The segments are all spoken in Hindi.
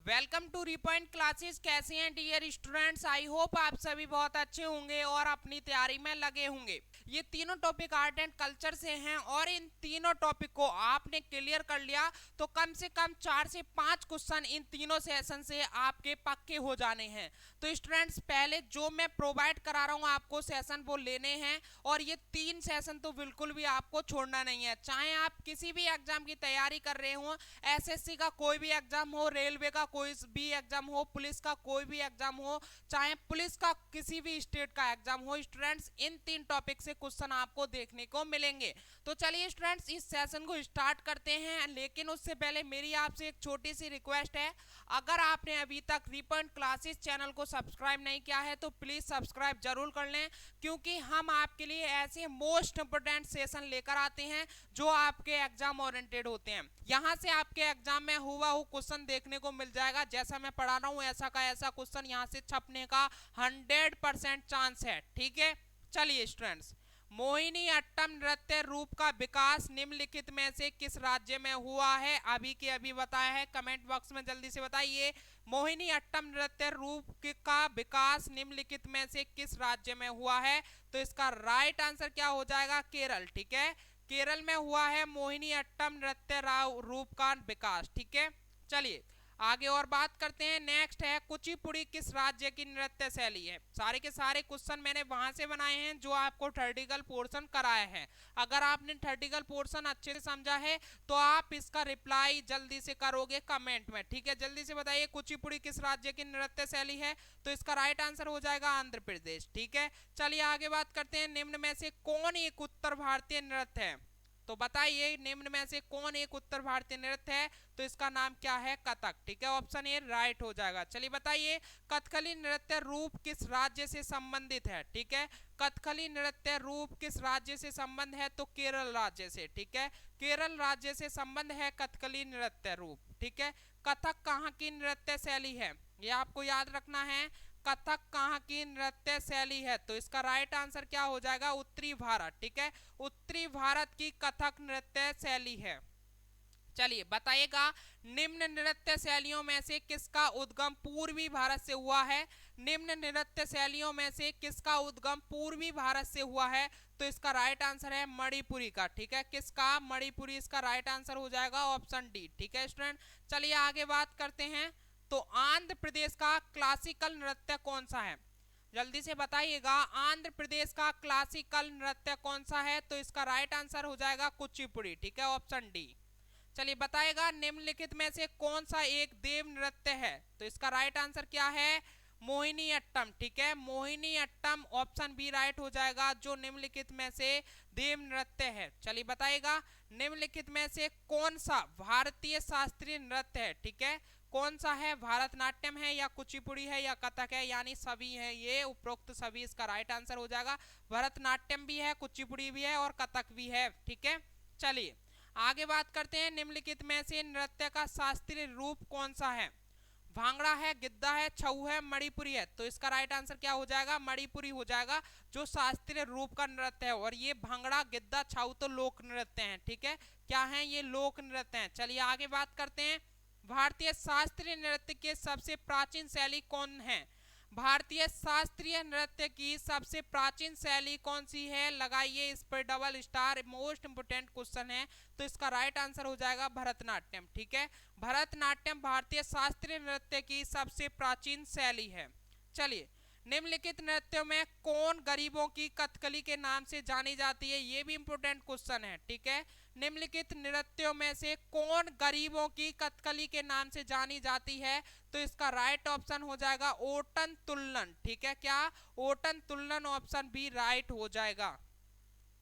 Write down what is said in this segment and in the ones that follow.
Welcome to रिपॉइंट classes. कैसे हैं डियर स्टूडेंट्स? आई होप आप सभी बहुत अच्छे होंगे और अपनी तैयारी में लगे होंगे। ये तीनों टॉपिक आर्ट एंड कल्चर से हैं और इन तीनों टॉपिक को आपने क्लियर कर लिया तो कम से कम 4 से 5 क्वेश्चन इन तीनों सेशन से आपके पक्के हो जाने हैं। तो स्टूडेंट्स, पहले जो मैं प्रोवाइड करा रहा हूँ आपको सेशन वो लेने हैं और ये 3 सेशन तो बिल्कुल भी आपको छोड़ना नहीं है। चाहे आप किसी भी एग्जाम की तैयारी कर रहे हो, एसएससी का कोई भी एग्जाम हो, रेलवे का कोई भी एग्जाम हो, पुलिस का कोई भी एग्जाम हो, चाहे पुलिस का किसी भी स्टेट का एग्जाम हो, स्टूडेंट्स इन 3 टॉपिक से क्वेश्चन आपको देखने को मिलेंगे। तो चलिए स्टूडेंट्स, इस सेशन को स्टार्ट करते हैं। लेकिन उससे पहले मेरी आपसे एक छोटी सी रिक्वेस्ट है, अगर आपने अभी तक रिपॉइंट क्लासेस चैनल को सब्सक्राइब नहीं किया है तो प्लीज सब्सक्राइब जरूर कर लें, क्योंकि हम आपके लिए ऐसे मोस्ट इंपोर्टेंट सेशन लेकर आते हैं जो आपके एग्जाम ओरिएंटेड होते हैं। यहाँ से आपके एग्जाम में हुबहू क्वेश्चन देखने को मिल जाएगा। जैसा मैं पढ़ा रहा हूँ ऐसा का ऐसा क्वेश्चन यहाँ से छपने का 100% चांस है। ठीक है, चलिए स्टूडेंट्स, मोहिनी अट्टम नृत्य रूप का विकास निम्नलिखित में से किस राज्य में हुआ है? अभी के अभी बताया है, कमेंट बॉक्स में जल्दी से बताइए। मोहिनी अट्टम नृत्य रूप का विकास निम्नलिखित में से किस राज्य में हुआ है? तो इसका राइट आंसर क्या हो जाएगा? केरल। ठीक है, केरल में हुआ है मोहिनी अट्टम नृत्य रूप का विकास। ठीक है, चलिए आगे और बात करते हैं। नेक्स्ट है कुचिपुड़ी किस राज्य की नृत्य शैली है? सारे के सारे क्वेश्चन मैंने वहां से बनाए हैं जो आपको थर्टिकल पोर्शन कराया है। अगर आपने थर्टिकल पोर्शन अच्छे से समझा है तो आप इसका रिप्लाई जल्दी से करोगे कमेंट में। ठीक है, जल्दी से बताइए कुचिपुड़ी किस राज्य की नृत्य शैली है? तो इसका राइट आंसर हो जाएगा आंध्र प्रदेश। ठीक है, चलिए आगे बात करते हैं। निम्न में से कौन एक उत्तर भारतीय नृत्य है? तो बताइए निम्न में से कौन एक उत्तर भारतीय नृत्य है? तो इसका नाम क्या है? कथक। ठीक है, ऑप्शन ए राइट हो जाएगा। चलिए बताइए कथकली नृत्य रूप किस राज्य से संबंधित है? ठीक है, कथकली नृत्य रूप किस राज्य से संबंध है? तो केरल राज्य से। ठीक है, केरल राज्य से संबंध है कथकली नृत्य रूप। ठीक है, कथक कहाँ की नृत्य शैली है? ये आपको याद रखना है। कथक कहाँ की नृत्य शैली है? तो इसका राइट आंसर क्या हो जाएगा? उत्तरी भारत। ठीक है, उत्तरी भारत की कथक नृत्य शैली है। चलिए बताइएगा निम्न नृत्य शैलियों में से किसका उद्गम पूर्वी भारत से हुआ है? निम्न नृत्य शैलियों में से किसका उद्गम पूर्वी भारत से हुआ है? तो इसका राइट आंसर है मणिपुरी का। ठीक है, किसका? मणिपुरी इसका राइट आंसर हो जाएगा ऑप्शन डी। ठीक है स्टूडेंट, चलिए आगे बात करते हैं। तो आंध्र प्रदेश का क्लासिकल नृत्य कौन सा है? जल्दी से बताइएगा आंध्र प्रदेश का क्लासिकल नृत्य कौन सा है? तो इसका राइट आंसर हो जाएगा कुचिपुड़ी। ठीक है, ऑप्शन डी। चलिए बताएगा निम्नलिखित में से कौन सा एक देव नृत्य है? तो इसका राइट आंसर क्या है? मोहिनी अट्टम। ठीक है, Mohini Attam option B right हो जाएगा, जो निम्नलिखित में से देव नृत्य है। चलिए बताएगा निम्नलिखित में से कौन सा भारतीय शास्त्रीय नृत्य है? ठीक है, कौन सा है? भारतनाट्यम है या कुचिपुड़ी है या कथक है? यानी सभी है, ये उपरोक्त सभी इसका राइट आंसर हो जाएगा। भरतनाट्यम भी है, कुचिपुड़ी भी है और कथक भी है। ठीक है, चलिए आगे बात करते हैं। निम्नलिखित में से नृत्य का शास्त्रीय रूप कौन सा है? भांगड़ा है, गिद्धा है, छऊ है, मणिपुरी है? तो इसका राइट आंसर क्या हो जाएगा? मणिपुरी हो जाएगा, जो शास्त्रीय रूप का नृत्य है। और ये भांगड़ा, गिद्धा, छऊ तो लोक नृत्य हैं। ठीक है, क्या है? ये लोक नृत्य हैं। चलिए आगे बात करते हैं। भारतीय शास्त्रीय नृत्य के सबसे प्राचीन शैली कौन है? भारतीय शास्त्रीय नृत्य की सबसे प्राचीन शैली कौन सी है? लगाइए इस पर double star, most important question है। तो इसका राइट आंसर हो जाएगा भरतनाट्यम। ठीक है, भरतनाट्यम भारतीय शास्त्रीय नृत्य की सबसे प्राचीन शैली है। चलिए निम्नलिखित नृत्यों में कौन गरीबों की कथकली के नाम से जानी जाती है? ये भी इंपोर्टेंट क्वेश्चन है। ठीक है, निम्नलिखित नृत्यों में से कौन गरीबों की कथकली के नाम से जानी जाती है? तो इसका राइट ऑप्शन हो जाएगा ओटन तुल्लन। ठीक है, क्या? ओटन तुल्लन ऑप्शन बी राइट हो जाएगा।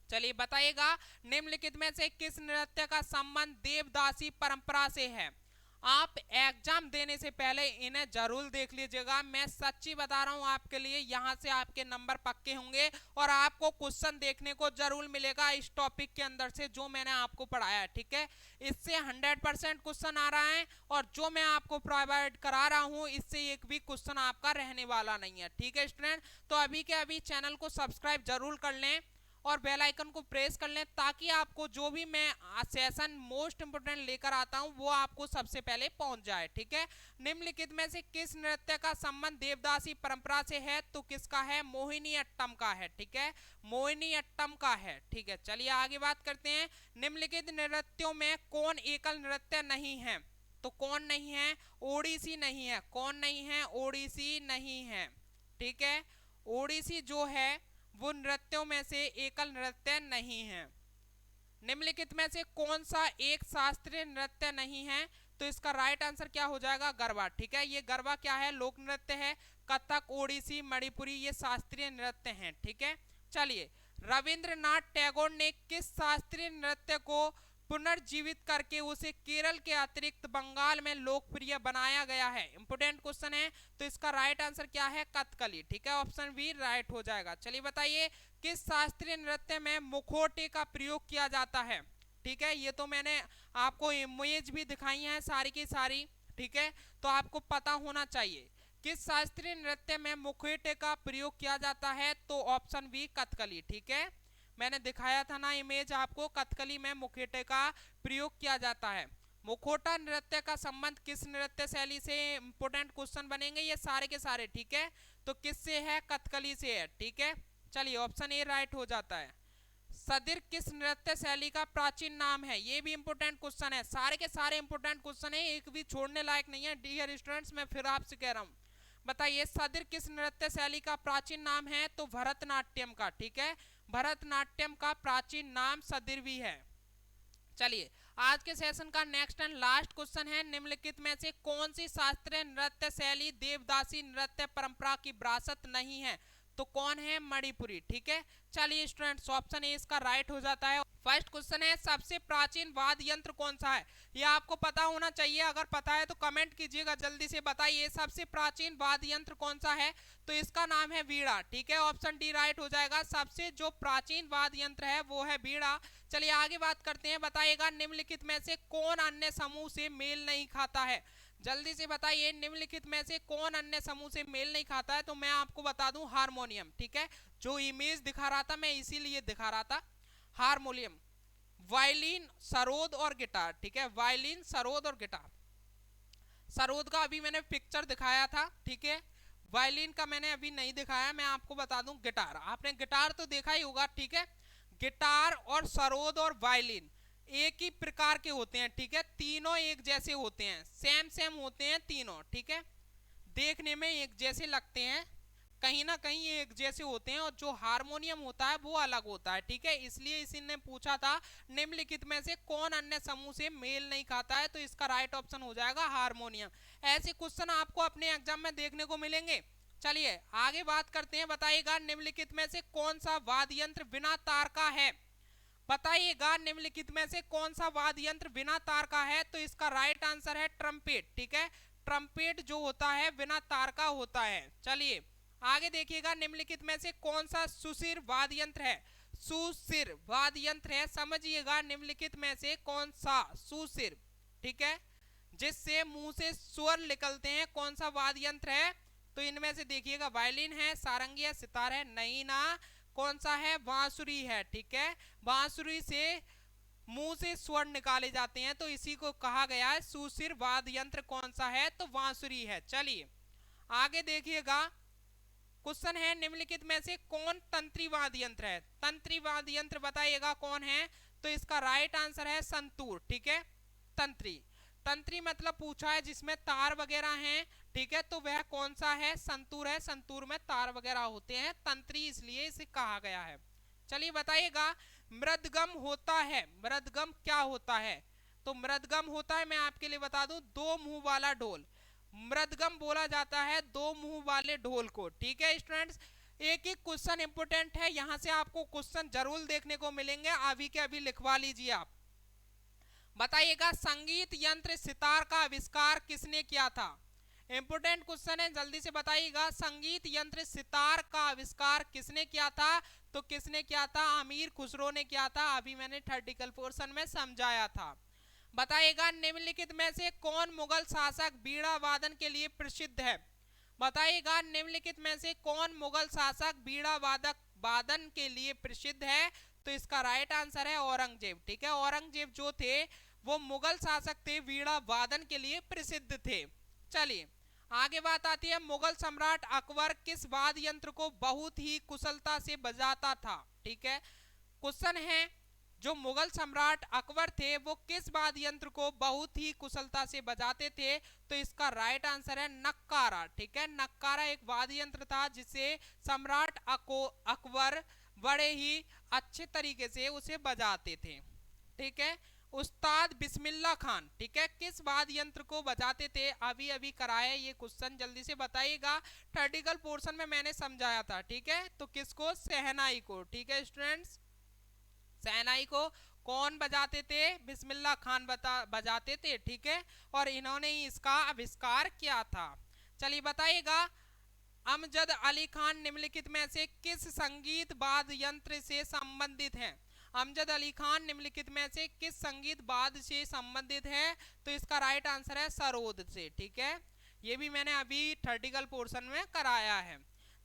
चलिए बताइएगा निम्नलिखित में से किस नृत्य का संबंध देवदासी परंपरा से है? आप एग्जाम देने से पहले इन्हें जरूर देख लीजिएगा। मैं सच्ची बता रहा हूं आपके लिए, यहां से आपके नंबर पक्के होंगे और आपको क्वेश्चन देखने को जरूर मिलेगा इस टॉपिक के अंदर से जो मैंने आपको पढ़ाया है। ठीक है, इससे 100% क्वेश्चन आ रहा है और जो मैं आपको प्रोवाइड करा रहा हूं इससे एक भी क्वेश्चन आपका रहने वाला नहीं है। ठीक है स्टूडेंट, तो अभी के अभी चैनल को सब्सक्राइब जरूर कर लें और बेल आइकन को प्रेस कर लें ताकि आपको जो भी मैं सेशन मोस्ट इंपोर्टेंट लेकर आता हूं वो आपको सबसे पहले पहुंच जाए। ठीक है, निम्नलिखित में से किस नृत्य का संबंध देवदासी परंपरा से है? तो किसका है? मोहिनी अट्टम का है। ठीक है, मोहिनी अट्टम का है। ठीक है, चलिए आगे बात करते हैं। निम्नलिखित नृत्यों में कौन एकल नृत्य नहीं है? तो कौन नहीं है? ओडिसी नहीं है। कौन नहीं है? ओडिसी नहीं है। ठीक है, ओडिसी जो है वो नृत्यों में से एकल नृत्य नहीं है। निम्नलिखित में से कौन सा एक शास्त्रीय नृत्य नहीं है? तो इसका राइट आंसर क्या हो जाएगा? गरबा। ठीक है, ये गरबा क्या है? लोक नृत्य है। कथक, ओडिसी, मणिपुरी ये शास्त्रीय नृत्य हैं। ठीक है, चलिए रविंद्रनाथ टैगोर ने किस शास्त्रीय नृत्य को पुनर्जीवित करके उसे केरल के अतिरिक्त बंगाल में लोकप्रिय बनाया गया है? इंपोर्टेंट क्वेश्चन है। तो इसका राइट आंसर क्या है? कथकली। ठीक है, ऑप्शन बी राइट हो जाएगा। चलिए बताइए किस शास्त्रीय नृत्य में मुखौटे का प्रयोग किया जाता है? ठीक है, ये तो मैंने आपको इमेज भी दिखाई है सारी की सारी। ठीक है, तो आपको पता होना चाहिए किस शास्त्रीय नृत्य में मुखौटे का प्रयोग किया जाता है? तो ऑप्शन बी कथकली। ठीक है, मैंने दिखाया था ना इमेज आपको, कथकली में मुखौटे का प्रयोग किया जाता है। मुखौटा नृत्य का संबंध किस नृत्य शैली से? इंपोर्टेंट क्वेश्चन बनेंगे ये सारे के सारे। ठीक है, तो किससे है? कथकली से है। ठीक है, चलिए ऑप्शन ए राइट हो जाता है। सदिर किस नृत्य शैली का प्राचीन नाम है? ये भी इंपोर्टेंट क्वेश्चन है। सारे के सारे इंपोर्टेंट क्वेश्चन है, एक भी छोड़ने लायक नहीं है। डियर स्टूडेंट्स, मैं फिर आपसे कह रहा हूँ, बताइए सदिर किस नृत्य शैली का प्राचीन नाम है? तो भरतनाट्यम का। ठीक है, भरतनाट्यम का प्राचीन नाम सदिर भी है। चलिए आज के सेशन का नेक्स्ट एंड लास्ट क्वेश्चन है, निम्नलिखित में से कौन सी शास्त्रीय नृत्य शैली देवदासी नृत्य परंपरा की विरासत नहीं है? तो कौन है? मणिपुरी। ठीक है, चलिए स्टूडेंट्स ऑप्शन ए इसका राइट हो जाता है। फर्स्ट क्वेश्चन है सबसे प्राचीन वाद्य यंत्र कौन सा है? ये आपको पता होना चाहिए, अगर पता है तो कमेंट कीजिएगा, जल्दी से बताइए सबसे प्राचीन वाद्य यंत्र कौन सा है? तो इसका नाम है वीणा। ठीक है, ऑप्शन डी राइट हो जाएगा। सबसे जो प्राचीन वाद्य यंत्र है वो है वीणा। चलिए आगे बात करते हैं, बताइएगा निम्नलिखित में से कौन अन्य समूह से मेल नहीं खाता है? जल्दी से बताइए निम्नलिखित में से कौन अन्य समूह से मेल नहीं खाता है? तो मैं आपको बता दूं हारमोनियम। ठीक है, जो इमेज दिखा रहा था मैं इसीलिए दिखा रहा था, हारमोनियम, वायलिन, सरोद और गिटार। ठीक है, वायलिन, सरोद और गिटार। सरोद का अभी मैंने पिक्चर दिखाया था। ठीक है, वायलिन का मैंने अभी नहीं दिखाया। मैं आपको बता दूं गिटार, आपने गिटार तो देखा ही होगा। ठीक है, गिटार और सरोद और वायलिन एक ही प्रकार के होते हैं। ठीक है, तीनों एक जैसे होते हैं, सेम सेम होते हैं तीनों। ठीक है, देखने में एक जैसे लगते हैं, कहीं ना कहीं एक जैसे होते हैं, और जो हारमोनियम होता है वो अलग होता है। ठीक है, इसलिए इसी ने पूछा था निम्नलिखित में से कौन अन्य समूह से मेल नहीं खाता है? तो इसका राइट ऑप्शन हो जाएगा हारमोनियम। ऐसे क्वेश्चन आपको अपने एग्जाम में देखने को मिलेंगे। चलिए आगे बात करते हैं, बताइएगा निम्नलिखित में से कौन सा वाद्य यंत्र बिना तार का है? बताइएगा निम्नलिखित में से कौन सा वाद्य यंत्र बिना तार का है? तो इसका राइट आंसर है ट्रम्पेट। ठीक है, ट्रम्पेट जो होता है बिना तार का होता है। चलिए आगे देखिएगा, निम्नलिखित में से कौन सा सुशिर वाद्य यंत्र है? सुशिर वाद्य यंत्र है, समझिएगा निम्नलिखित में से कौन सा सुशिर, ठीक है, जिससे मुंह से स्वर निकलते हैं, कौन सा वाद्य यंत्र है? तो इनमें से देखिएगा वायलिन है, सारंगी है, सितार है, नहीं ना, कौन सा है? बांसुरी है। ठीक है, बांसुरी से मुंह से स्वर निकाले जाते हैं, तो इसी को कहा गया है सुशिर वाद्य यंत्र। कौन सा है? तो बांसुरी है। चलिए आगे देखिएगा, क्वेश्चन है निम्नलिखित में से कौन तंत्री वाद्य यंत्र है? तंत्री वाद्य यंत्र बताइएगा कौन है? तो इसका राइट आंसर है संतूर। ठीक है, तंत्री, तंत्री मतलब पूछा है जिसमें तार वगैरह हैं। ठीक है, तो वह कौन सा है? संतूर है, संतूर में तार वगैरह होते हैं, तंत्री इसलिए इसे कहा गया है। चलिए बताइएगा मृदगम होता है, मृदगम क्या होता है? तो मृदगम होता है, मैं आपके लिए बता दूं, दो मुंह वाला ढोल। मृदगम बोला जाता है दो मुंह वाले ढोल को। ठीक है स्टूडेंट्स, एक ही क्वेश्चन इंपोर्टेंट है, यहां से आपको क्वेश्चन जरूर देखने को मिलेंगे, अभी के अभी लिखवा लीजिए आप। बताइएगा संगीत यंत्र सितार का आविष्कार किसने किया था? इंपोर्टेंट क्वेश्चन है, जल्दी से बताइएगा, संगीत यंत्र सितार का आविष्कार किसने किया था? तो किसने किया था? अमीर खुसरो ने किया था, अभी मैंने थर्टिकल पोर्शन में समझाया था। बताइएगा निम्नलिखित में से कौन मुगल शासक बीड़ा वादन के लिए प्रसिद्ध है? बताइएगा निम्नलिखित में से कौन मुगल शासक बीड़ा वादक वादन के लिए प्रसिद्ध है? तो इसका राइट आंसर है औरंगजेब। ठीक है, औरंगजेब जो थे वो मुगल शासक थे, वीणा वादन के लिए प्रसिद्ध थे। चलिए आगे बात आती है, मुगल सम्राट अकबर किस वाद्य यंत्र को बहुत ही कुशलता से बजाता था? ठीक है, क्वेश्चन है जो मुगल सम्राट अकबर थे वो किस वाद्य यंत्र को बहुत ही कुशलता से बजाते थे? तो इसका राइट आंसर है नक्कारा। ठीक है, नक्कारा एक वाद्य यंत्र था जिसे सम्राट अकबर बड़े ही अच्छे तरीके से उसे बजाते थे। ठीक है, उस्ताद बिस्मिल्लाह खान, ठीक है, किस वाद्य यंत्र को बजाते थे? अभी अभी कराया ये क्वेश्चन, जल्दी से बताइएगा। थर्टिकल पोर्शन में मैंने समझाया था। ठीक है, तो किसको? शहनाई को। ठीक है स्टूडेंट्स, शहनाई को कौन बजाते थे? बिस्मिल्लाह खान बजाते थे। ठीक है, और इन्होंने ही इसका आविष्कार किया था। चलिए बताइएगा, अमजद अली खान निम्नलिखित में से किस संगीत वाद्य यंत्र से संबंधित हैं? अमजद अली खान निम्नलिखित में से किस संगीत वाद्य से संबंधित है? तो इसका राइट आंसर है सरोद से। ठीक है, ये भी मैंने अभी थर्टिकल पोर्शन में कराया है।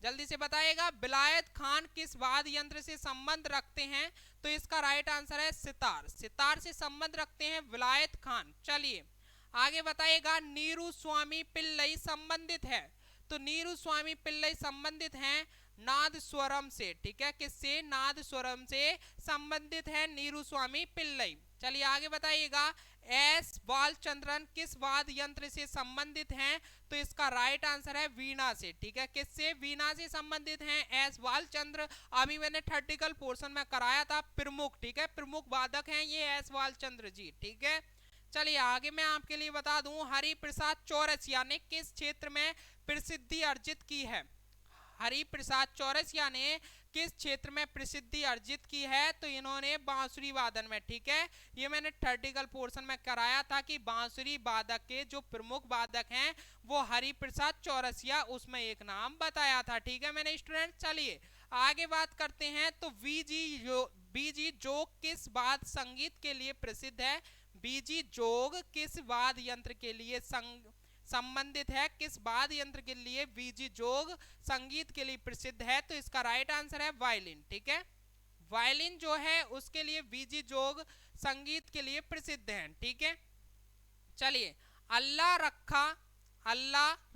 जल्दी से बताइएगा, विलायत खान किस वाद्य यंत्र से संबंध रखते हैं? तो इसका राइट आंसर है सितार। सितार से संबंध रखते हैं विलायत खान। चलिए आगे बताइएगा, नीरू स्वामी पिल्लई संबंधित है? तो नीरू स्वामी पिल्लई संबंधित हैं नाद स्वरम से। ठीक है, किससे? नाद स्वरम से संबंधित है नीरू स्वामी पिल्लई। चलिए आगे बताइएगा, एस बालचंद्रन किस वाद्य यंत्र से संबंधित हैं? तो इसका राइट आंसर है वीणा से। ठीक है, किससे? वीणा से संबंधित हैं एस बालचंद्र। अभी मैंने थर्टिकल पोर्शन में कराया था प्रमुख। ठीक है, प्रमुख वादक हैं ये एस बालचंद्र जी। ठीक है, चलिए आगे मैं आपके लिए बता दूं, हरिप्रसाद चौरसिया ने किस क्षेत्र में प्रसिद्धि अर्जित की है? हरिप्रसाद चौरसिया ने किस क्षेत्र में प्रसिद्धि अर्जित की है? तो इन्होंने बांसुरी वादन में। ठीक है, ये मैंने थर्टिकल पोर्शन में कराया था कि बांसुरी वादक के जो प्रमुख वादक हैं वो हरिप्रसाद चौरसिया, उसमें एक नाम बताया था। ठीक है मैंने स्टूडेंट, चलिए आगे बात करते हैं। तो बीजी जोग किस वाद्य संगीत के लिए प्रसिद्ध है? बीजी जोग किस वाद्य यंत्र के लिए संबंधित है? किस वाद्य यंत्र के लिए बीजी जोग संगीत के लिए प्रसिद्ध है? तो इसका राइट आंसर है वायलिन। ठीक है, वायलिन जो है उसके लिए बीजी जोग संगीत के लिए प्रसिद्ध है। ठीक है, चलिए अल्लाह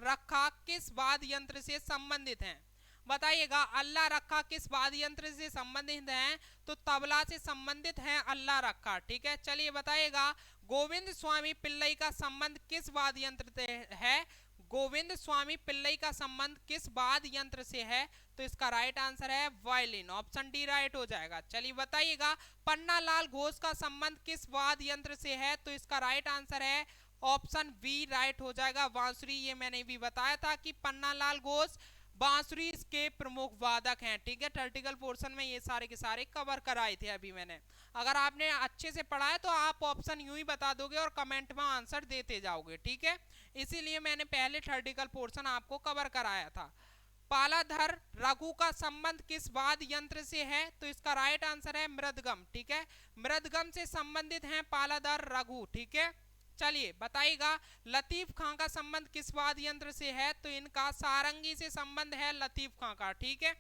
रखा किस वाद्य यंत्र से संबंधित है? बताइएगा, अल्लाह रखा किस वाद्य यंत्र से संबंधित है? तो तबला से संबंधित है अल्लाह रखा। ठीक है, चलिए बताइएगा, गोविंद स्वामी पिल्लई का संबंध किस वाद्य यंत्र से है? गोविंद स्वामी पिल्लई का संबंध किस वाद्य यंत्र से है? तो इसका राइट आंसर है वायलिन। ऑप्शन डी राइट हो जाएगा। चलिए बताइएगा, पन्ना लाल घोष का संबंध किस वाद्य यंत्र से है? तो इसका राइट आंसर है ऑप्शन बी राइट हो जाएगा, बांसुरी। ये मैंने भी बताया था कि पन्ना लाल घोष बांसुरी के प्रमुख वादक हैं। ठीक है, थर्टिकल पोर्शन में ये सारे के सारे कवर कराए थे अभी मैंने। अगर आपने अच्छे से पढ़ा है तो आप ऑप्शन यूं ही बता दोगे और कमेंट में आंसर देते जाओगे। ठीक है, इसीलिए मैंने पहले थर्टिकल पोर्शन आपको कवर कराया था। पालाधर रघु का संबंध किस वाद्य यंत्र से है? तो इसका राइट आंसर है मृदगम। ठीक है, मृदगम से संबंधित हैं पालाधर रघु। ठीक है, चलिए बताइएगा, लतीफ खां का संबंध किस वाद्य यंत्र से है? तो इनका सारंगी से संबंध है लतीफ खां का। ठीक है,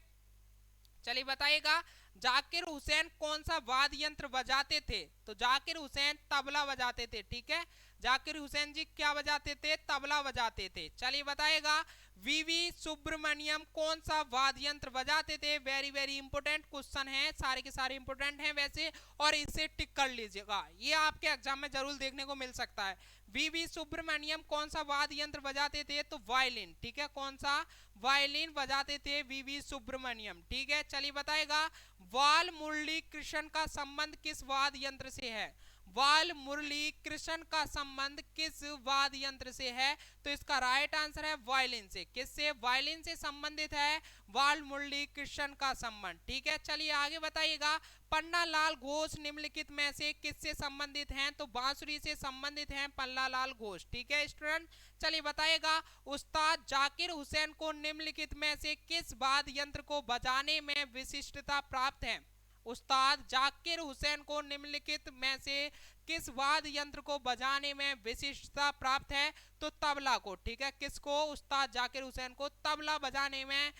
चलिए बताइएगा, जाकिर हुसैन कौन सा वाद्य यंत्र बजाते थे? तो जाकिर हुसैन तबला बजाते थे। ठीक है, जाकिर हुसैन जी क्या बजाते थे? तबला बजाते थे। चलिए बताइएगा, वीवी सुब्रमण्यम कौन सा वाद्य यंत्र बजाते थे? वेरी वेरी इंपोर्टेंट क्वेश्चन है, सारे के सारे इंपोर्टेंट हैं वैसे, और इसे टिक कर लीजिएगा, ये आपके एग्जाम में जरूर देखने को मिल सकता है। वीवी सुब्रमण्यम कौन सा वाद्य यंत्र बजाते थे? तो वायलिन। ठीक है, कौन सा? वायलिन बजाते थे वीवी सुब्रमण्यम। ठीक है, चलिए बताएगा, वाल मुरली कृष्ण का संबंध किस वाद्य यंत्र से है? वाल मुरली कृष्ण का संबंध किस वाद्य यंत्र से है? तो इसका राइट आंसर है वायलिन से। किससे? वायलिन से संबंधित है वाल मुरली कृष्ण का संबंध। ठीक है, चलिए आगे बताइएगा, पन्ना लाल घोष निम्नलिखित में से किससे संबंधित हैं? तो बांसुरी से संबंधित हैं पन्ना लाल घोष। ठीक है स्टूडेंट, चलिए बताइएगा, उस्ताद जाकिर हुसैन को निम्नलिखित में से किस वाद्य यंत्र को बजाने में विशिष्टता प्राप्त है? उस्ताद जाकिर हुसैन को निम्नलिखित में से किस वाद्य यंत्र को बजाने में विशिष्टता प्राप्त है? तो तबला को। ठीक है, किसको? उस्ताद जाकिर हुसैन को तबला बजाने में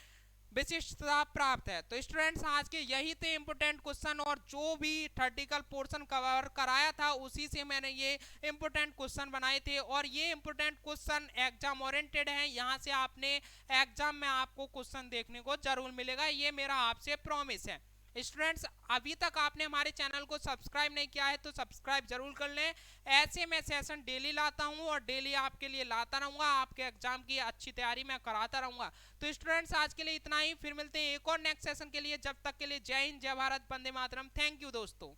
विशिष्टता प्राप्त है। तो स्टूडेंट्स आज के यही थे इंपोर्टेंट क्वेश्चन, और जो भी थर्टिकल पोर्शन कवर कराया था उसी से मैंने ये इंपोर्टेंट क्वेश्चन बनाए थे, और ये इंपोर्टेंट क्वेश्चन एग्जाम ओरिएंटेड है। यहाँ से आपने एग्जाम में आपको क्वेश्चन देखने को जरूर मिलेगा, ये मेरा आपसे प्रॉमिस है। स्टूडेंट्स अभी तक आपने हमारे चैनल को सब्सक्राइब नहीं किया है तो सब्सक्राइब जरूर कर लें। ऐसे मैं सेशन डेली लाता हूं और डेली आपके लिए लाता रहूंगा, आपके एग्जाम की अच्छी तैयारी मैं कराता रहूंगा। तो स्टूडेंट्स आज के लिए इतना ही, फिर मिलते हैं एक और नेक्स्ट सेशन के लिए। जब तक के लिए जय हिंद, जय भारत, वंदे मातरम। थैंक यू दोस्तों।